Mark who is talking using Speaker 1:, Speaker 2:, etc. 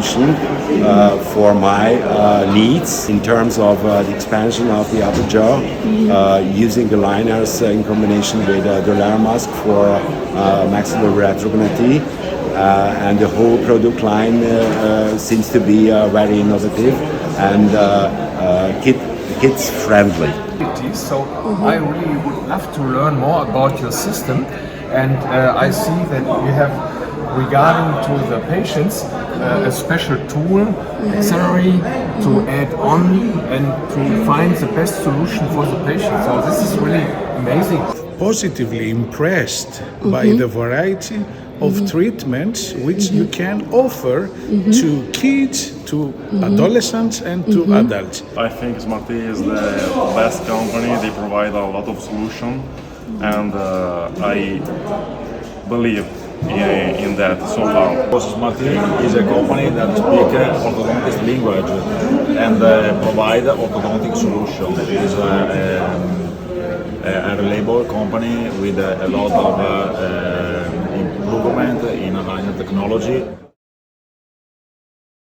Speaker 1: solution for my needs in terms of the expansion of the upper jaw, using the liners in combination with the layer mask for maxillary retrognathie. And the whole product line seems to be very innovative and kids friendly.
Speaker 2: So I really would love to learn more about your system, and I see that you have, regarding to the patients, a special tool, accessory to add on and to find the best solution for the patient. So this is really amazing.
Speaker 3: Positively impressed by the variety of treatments which you can offer to kids, to adolescents and to adults.
Speaker 4: I think Smartee is the best company. They provide a lot of solutions, and I believe in that so far.
Speaker 5: Smartee is a company that speaks orthodontist language and provide orthodontic solution. It is a reliable company with a lot of improvement in aligner technology.